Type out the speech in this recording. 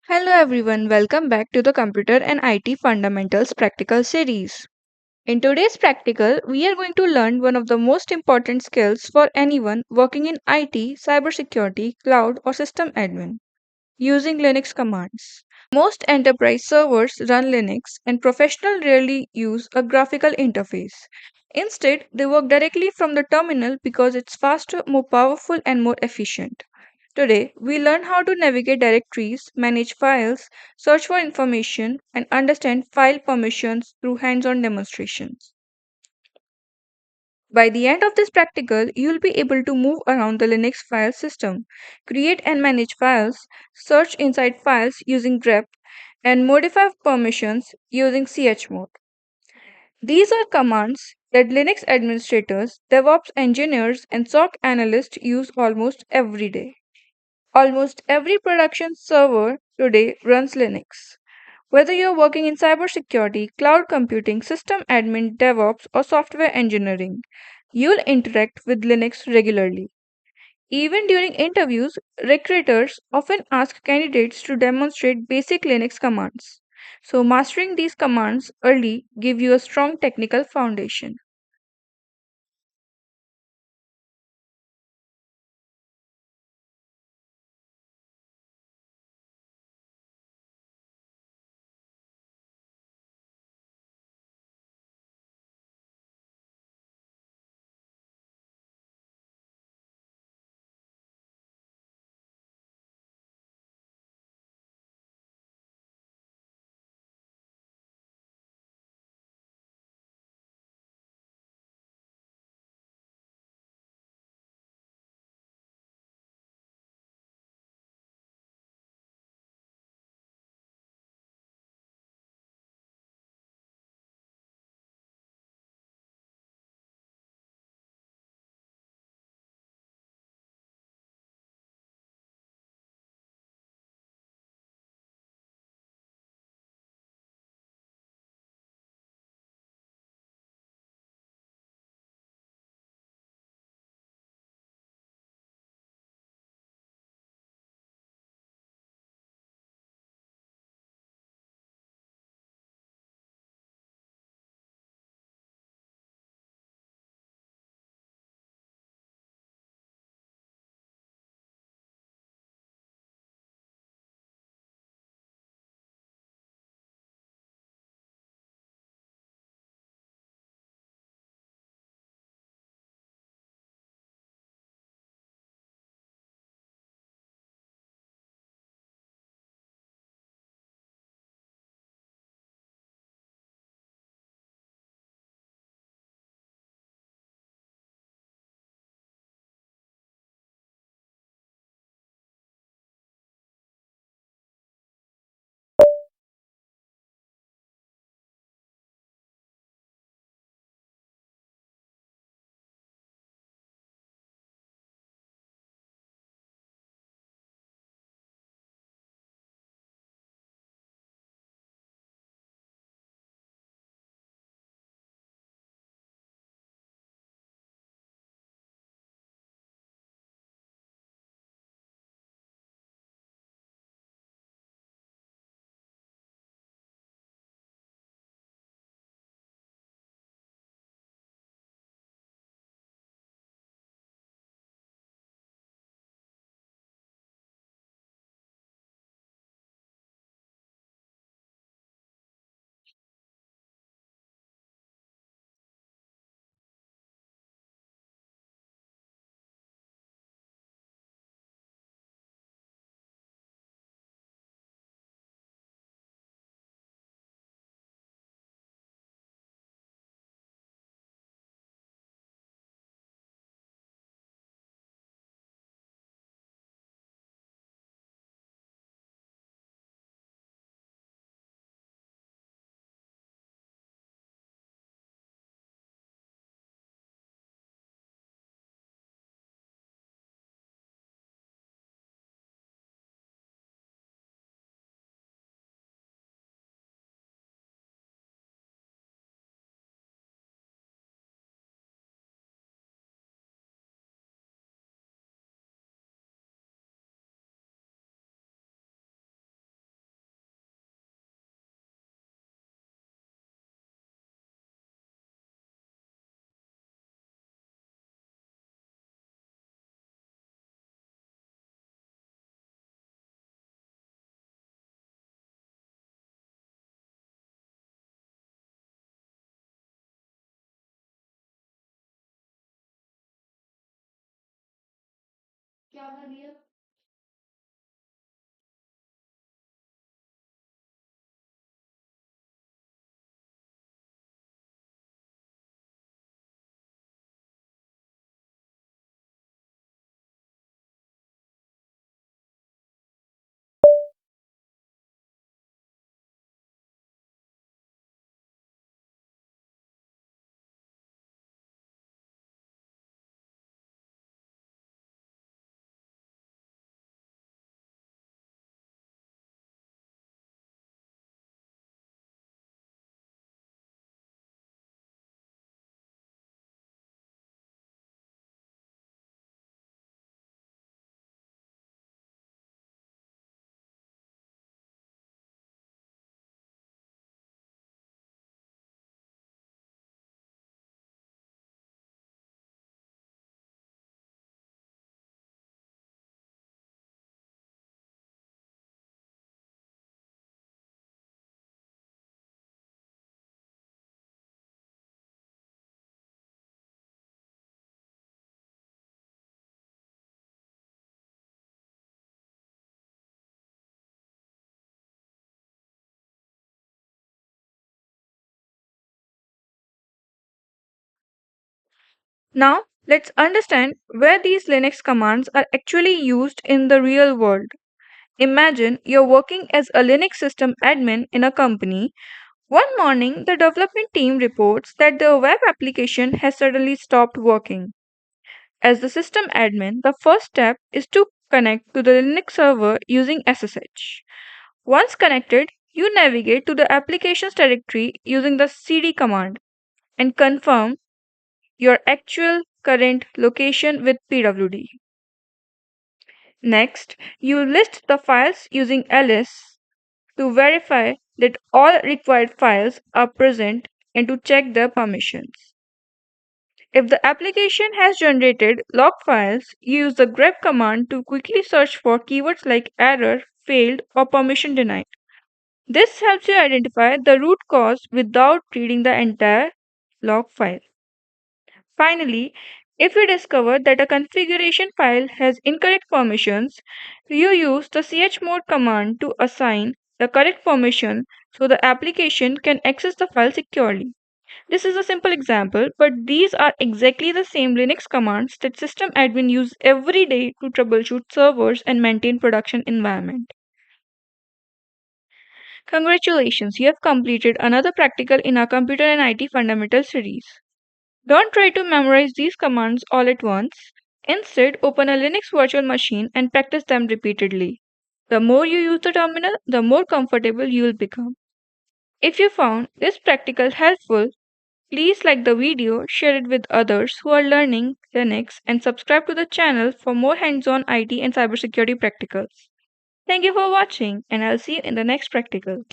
Hello everyone, welcome back to the Computer and IT Fundamentals Practical series. In today's practical, we are going to learn one of the most important skills for anyone working in IT, cybersecurity, cloud, or system admin using Linux commands. Most enterprise servers run Linux, and professionals rarely use a graphical interface. Instead, they work directly from the terminal because it's faster, more powerful, and more efficient. Today, we learn how to navigate directories, manage files, search for information, and understand file permissions through hands on demonstrations. By the end of this practical, you will be able to move around the Linux file system, create and manage files, search inside files using grep, and modify permissions using chmod. These are commands that Linux administrators, DevOps engineers, and SOC analysts use almost every day. Almost every production server today runs Linux. Whether you're working in cybersecurity, cloud computing, system admin, DevOps, or software engineering, you'll interact with Linux regularly. Even during interviews, recruiters often ask candidates to demonstrate basic Linux commands. So mastering these commands early give you a strong technical foundation. Now, let's understand where these Linux commands are actually used in the real world. Imagine you're working as a Linux system admin in a company. One morning, the development team reports that the web application has suddenly stopped working. As the system admin, the first step is to connect to the Linux server using SSH. Once connected, you navigate to the applications directory using the cd command and confirm your actual current location with pwd. Next, you list the files using ls to verify that all required files are present and to check their permissions. If the application has generated log files, you use the grep command to quickly search for keywords like error, failed, or permission denied. This helps you identify the root cause without reading the entire log file. Finally, if you discover that a configuration file has incorrect permissions, you use the chmod command to assign the correct permission so the application can access the file securely. This is a simple example, but these are exactly the same Linux commands that system admin use every day to troubleshoot servers and maintain production environment. Congratulations, you have completed another practical in our Computer and IT Fundamental series. Don't try to memorize these commands all at once. Instead, open a Linux virtual machine and practice them repeatedly. The more you use the terminal, the more comfortable you will become. If you found this practical helpful, please like the video, share it with others who are learning Linux, and subscribe to the channel for more hands on IT and cybersecurity practicals. Thank you for watching, and I'll see you in the next practical.